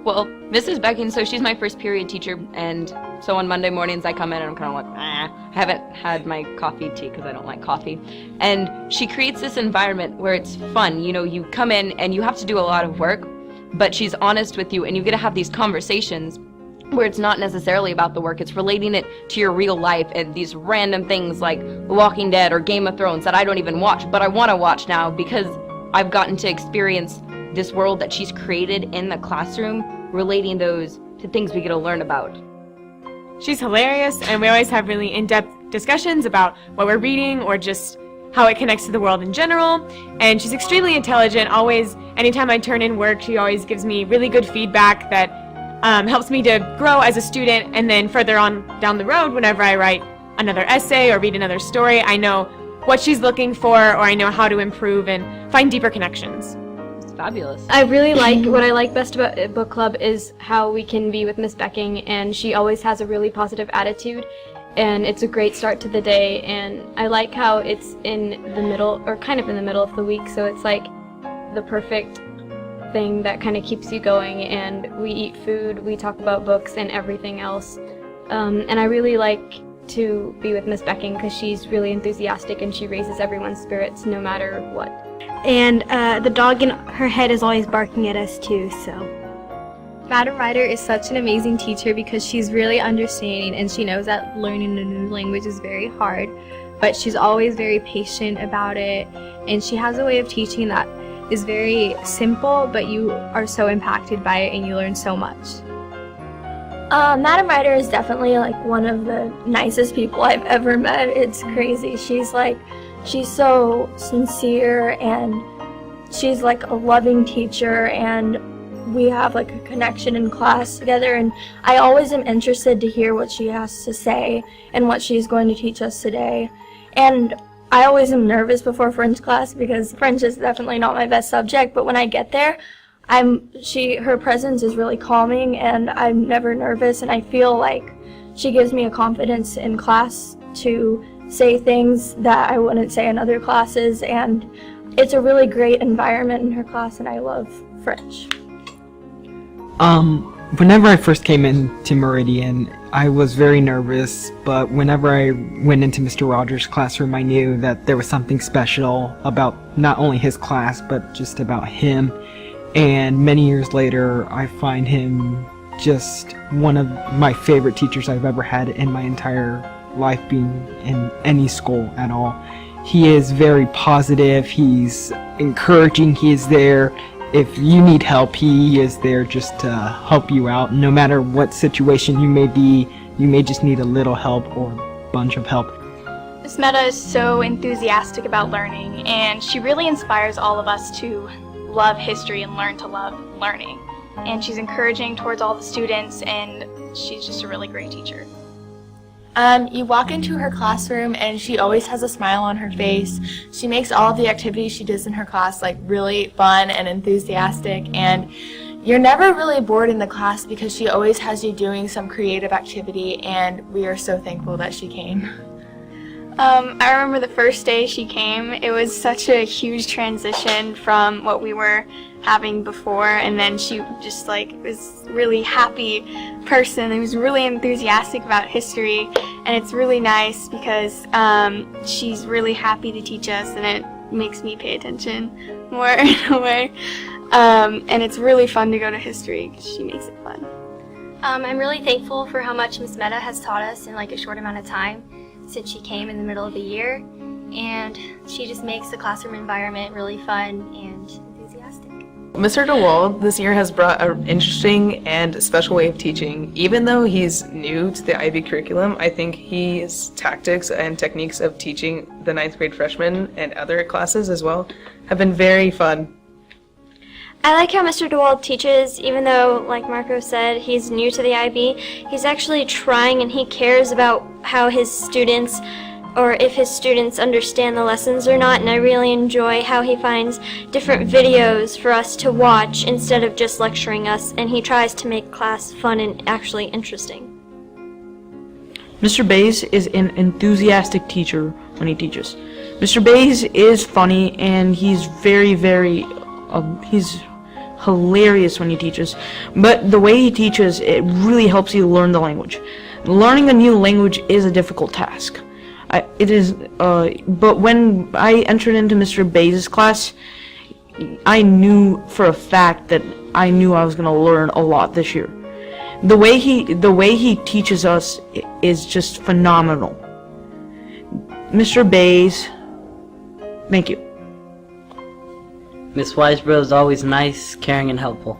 Well, Mrs. Becking, so she's my first period teacher, and so on Monday mornings I come in and I'm kind of like, I haven't had my coffee tea because I don't like coffee. And she creates this environment where it's fun. You know, you come in and you have to do a lot of work, but she's honest with you and you get to have these conversations where it's not necessarily about the work, it's relating it to your real life and these random things like The Walking Dead or Game of Thrones that I don't even watch, but I want to watch now because I've gotten to experience this world that she's created in the classroom, relating those to things we get to learn about. She's hilarious, and we always have really in-depth discussions about what we're reading or just how it connects to the world in general. And she's extremely intelligent. Always, anytime I turn in work, she always gives me really good feedback that helps me to grow as a student. And then further on down the road, whenever I write another essay or read another story, I know what she's looking for, or I know how to improve and find deeper connections. Fabulous. I really like, what I like best about book club is how we can be with Miss Becking, and she always has a really positive attitude, and it's a great start to the day, and I like how it's in the middle, or kind of in the middle of the week, so it's like the perfect thing that kind of keeps you going, and we eat food, we talk about books and everything else, and I really like to be with Miss Becking because she's really enthusiastic and she raises everyone's spirits no matter what. And the dog in her head is always barking at us too, so. Madam Ryder is such an amazing teacher because she's really understanding and she knows that learning a new language is very hard, but she's always very patient about it, and she has a way of teaching that is very simple, but you are so impacted by it and you learn so much. Madam Ryder is definitely like one of the nicest people I've ever met. It's crazy. She's so sincere, and she's like a loving teacher, and we have like a connection in class together, and I always am interested to hear what she has to say and what she's going to teach us today. And I always am nervous before French class because French is definitely not my best subject, but when I get there, her presence is really calming, and I'm never nervous, and I feel like she gives me a confidence in class to say things that I wouldn't say in other classes, and it's a really great environment in her class, and I love French. Whenever I first came into Meridian, I was very nervous, but whenever I went into Mr. Rogers' classroom, I knew that there was something special about not only his class, but just about him. And many years later, I find him just one of my favorite teachers I've ever had in my entire life being in any school at all. He is very positive, he's encouraging, he is there. If you need help, he is there just to help you out. No matter what situation you may be, you may just need a little help or a bunch of help. Miss Meta is so enthusiastic about learning, and she really inspires all of us to love history and learn to love learning. And she's encouraging towards all the students, and she's just a really great teacher. You walk into her classroom and she always has a smile on her face. She makes all of the activities she does in her class like really fun and enthusiastic, and you're never really bored in the class because she always has you doing some creative activity, and we are so thankful that she came. I remember the first day she came, it was such a huge transition from what we were having before, and then she just was really happy person and was really enthusiastic about history, and it's really nice because she's really happy to teach us, and it makes me pay attention more in a way, and it's really fun to go to history because she makes it fun. I'm really thankful for how much Miss Meta has taught us in like a short amount of time since she came in the middle of the year, and she just makes the classroom environment really fun and enthusiastic. Mr. DeWald this year has brought an interesting and special way of teaching. Even though he's new to the IB curriculum, I think his tactics and techniques of teaching the 9th grade freshmen and other classes as well have been very fun. I like how Mr. DeWald teaches, even though, like Marco said, he's new to the IB. He's actually trying, and he cares about how his students, or if his students understand the lessons or not, and I really enjoy how he finds different videos for us to watch instead of just lecturing us, and he tries to make class fun and actually interesting. Mr. Bays is an enthusiastic teacher when he teaches. Mr. Bays is funny, and he's very, very, he's hilarious when he teaches, but the way he teaches, it really helps you learn the language. Learning a new language is a difficult task. But when I entered into Mr. Bays' class, I knew for a fact that I knew I was going to learn a lot this year. The way he teaches us is just phenomenal. Mr. Bays, thank you. Miss Weisbro is always nice, caring, and helpful.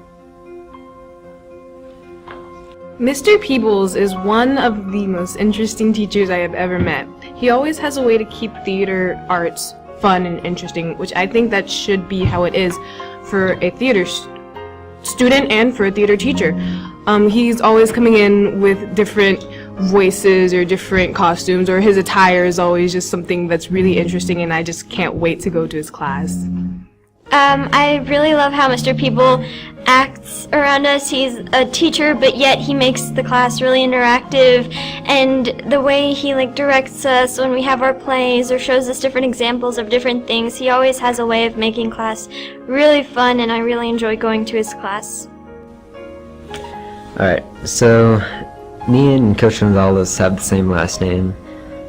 Mr. Peebles is one of the most interesting teachers I have ever met. He always has a way to keep theater arts fun and interesting, which I think that should be how it is for a theater student and for a theater teacher. He's always coming in with different voices or different costumes, or his attire is always just something that's really interesting, and I just can't wait to go to his class. I really love how Mr. People acts around us. He's a teacher, but yet he makes the class really interactive, and the way he directs us when we have our plays or shows us different examples of different things, he always has a way of making class really fun, and I really enjoy going to his class. Alright, so me and Coach Gonzalez have the same last name.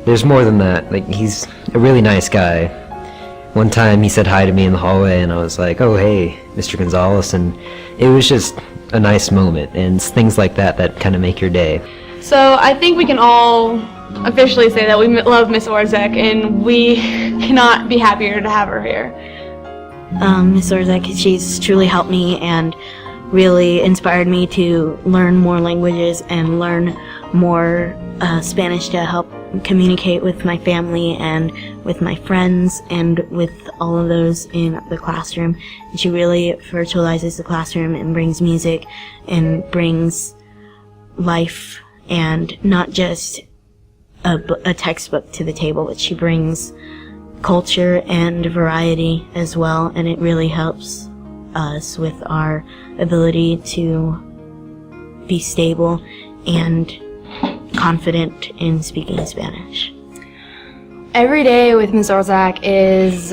There's more than that. He's a really nice guy. One time he said hi to me in the hallway, and I was like, oh hey, Mr. Gonzalez, and it was just a nice moment, and it's things like that that kind of make your day. So I think we can all officially say that we love Miss Orzek, and we cannot be happier to have her here. Miss Orzek, she's truly helped me and really inspired me to learn more languages and learn more Spanish to help communicate with my family and with my friends and with all of those in the classroom. And she really virtualizes the classroom and brings music and brings life and not just a textbook to the table, but she brings culture and variety as well, and it really helps us with our ability to be stable and confident in speaking Spanish. Every day with Ms. Orzak is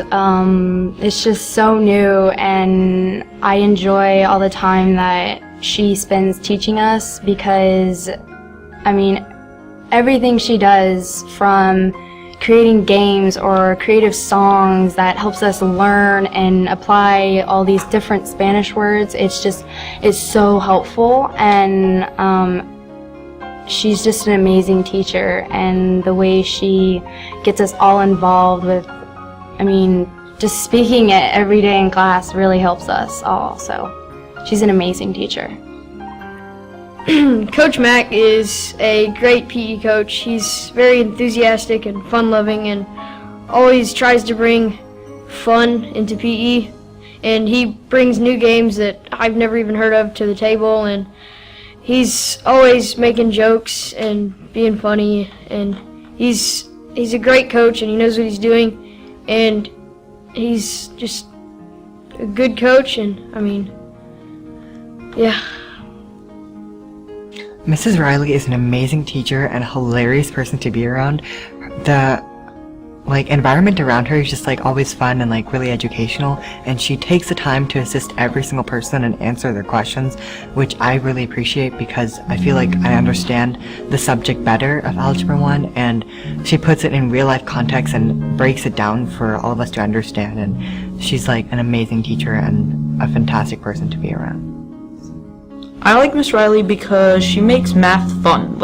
it's just so new, and I enjoy all the time that she spends teaching us, because everything she does, from creating games or creative songs that helps us learn and apply all these different Spanish words, it's so helpful, and she's just an amazing teacher, and the way she gets us all involved with, just speaking it every day in class really helps us all, so she's an amazing teacher. Coach Mack is a great PE coach. He's very enthusiastic and fun-loving and always tries to bring fun into PE, and he brings new games that I've never even heard of to the table, and he's always making jokes and being funny, and he's a great coach, and he knows what he's doing, and he's just a good coach, and yeah. Mrs. Riley is an amazing teacher and a hilarious person to be around. The environment around her is just always fun and really educational, and she takes the time to assist every single person and answer their questions, which I really appreciate, because I feel like I understand the subject better of Algebra 1, and she puts it in real life context and breaks it down for all of us to understand, and she's an amazing teacher and a fantastic person to be around. I like Miss Riley because she makes math fun.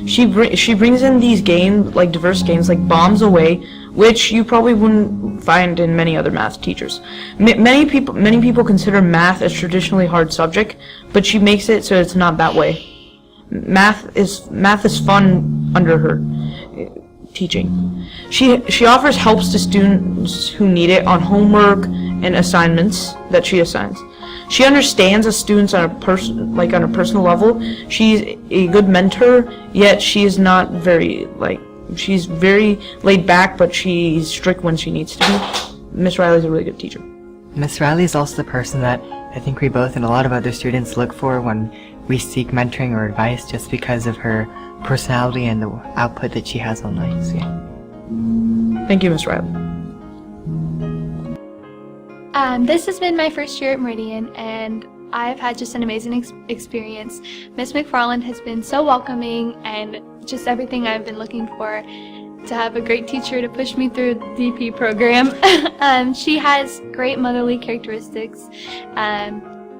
She brings in these games, diverse games, like Bombs Away, which you probably wouldn't find in many other math teachers. Many people consider math a traditionally hard subject, but she makes it so it's not that way. Math is fun under her teaching. She offers helps to students who need it on homework and assignments that she assigns. She understands the students on a personal level. She's a good mentor, yet she is not very she's very laid back, but she's strict when she needs to be. Miss Riley's a really good teacher. Miss Riley is also the person that I think we both and a lot of other students look for when we seek mentoring or advice, just because of her personality and the output that she has all night. So, yeah. Thank you, Miss Riley. This has been my first year at Meridian, and I've had just an amazing experience. Miss McFarland has been so welcoming and just everything I've been looking for to have a great teacher to push me through the DP program. She has great motherly characteristics.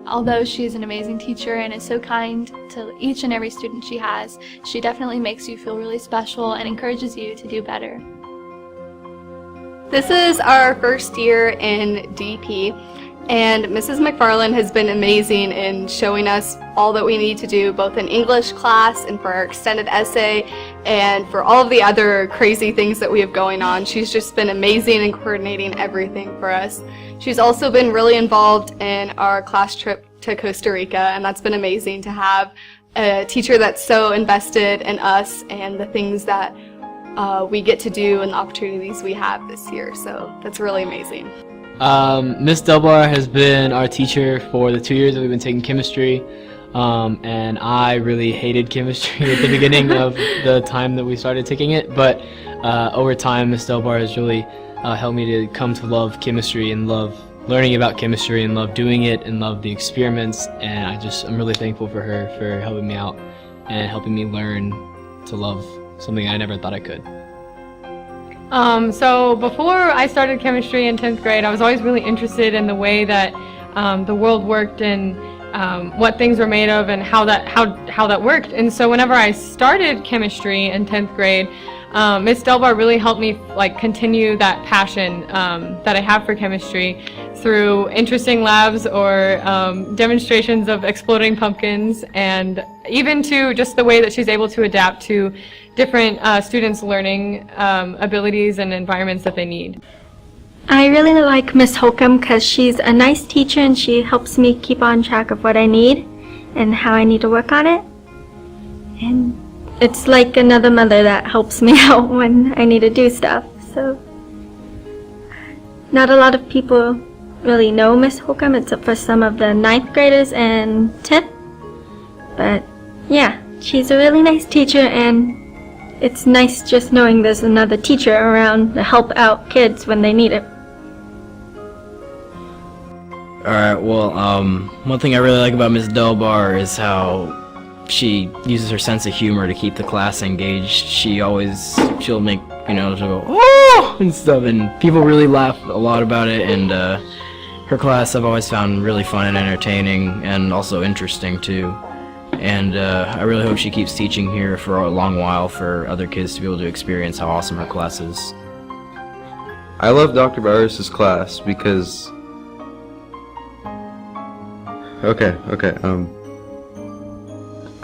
Although she is an amazing teacher and is so kind to each and every student she has, she definitely makes you feel really special and encourages you to do better. This is our first year in DP, and Mrs. McFarland has been amazing in showing us all that we need to do, both in English class and for our extended essay and for all of the other crazy things that we have going on. She's just been amazing in coordinating everything for us. She's also been really involved in our class trip to Costa Rica, and that's been amazing to have a teacher that's so invested in us and the things that we get to do and the opportunities we have this year. So that's really amazing. Miss Delbar has been our teacher for the 2 years that we've been taking chemistry, and I really hated chemistry at the beginning of the time that we started taking it, but over time Miss Delbar has really helped me to come to love chemistry and love learning about chemistry and love doing it and love the experiments, and I'm really thankful for her for helping me out and helping me learn to love something I never thought I could. So before I started chemistry in 10th grade, I was always really interested in the way that the world worked and what things were made of and how that worked. And so whenever I started chemistry in 10th grade, Miss Delbar really helped me continue that passion that I have for chemistry through interesting labs or demonstrations of exploding pumpkins, and even to just the way that she's able to adapt to different students' learning abilities and environments that they need. I really like Miss Holcomb because she's a nice teacher and she helps me keep on track of what I need and how I need to work on it. And it's like another mother that helps me out when I need to do stuff. So not a lot of people really know Miss Holcomb except for some of the 9th graders and 10th. But yeah, she's a really nice teacher, and it's nice just knowing there's another teacher around to help out kids when they need it. Alright, well, one thing I really like about Ms. Delbar is how she uses her sense of humor to keep the class engaged. She'll make, she'll go, oh, and stuff, and people really laugh a lot about it, and her class I've always found really fun and entertaining, and also interesting too. And I really hope she keeps teaching here for a long while for other kids to be able to experience how awesome her class is. I love Dr. Barris's class because... I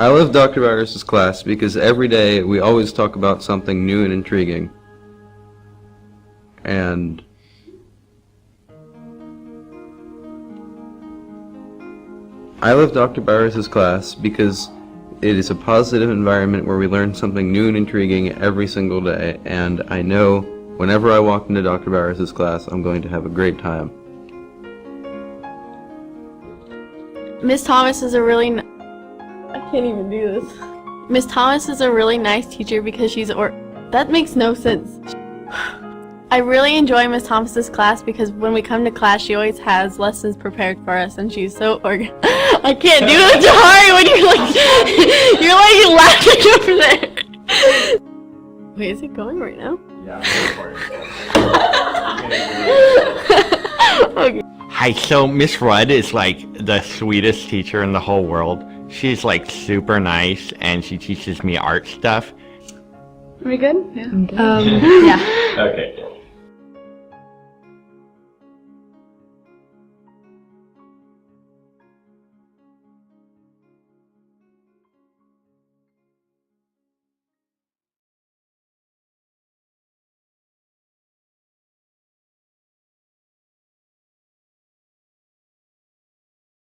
love Dr. Barris's class because every day we always talk about something new and intriguing. And I love Dr. Barris's class because it is a positive environment where we learn something new and intriguing every single day, and I know whenever I walk into Dr. Barris's class I'm going to have a great time. Miss Thomas is a really I can't even do this. Miss Thomas is a really nice teacher because that makes no sense. I really enjoy Miss Thomas's class because when we come to class she always has lessons prepared for us, and she's so organized. I can't do it, Jahari, when you're laughing over there. Wait, is it going right now? Yeah, okay. Hi, so Miss Rudd is the sweetest teacher in the whole world. She's super nice, and she teaches me art stuff. Are we good? Yeah. Yeah. Yeah. Okay.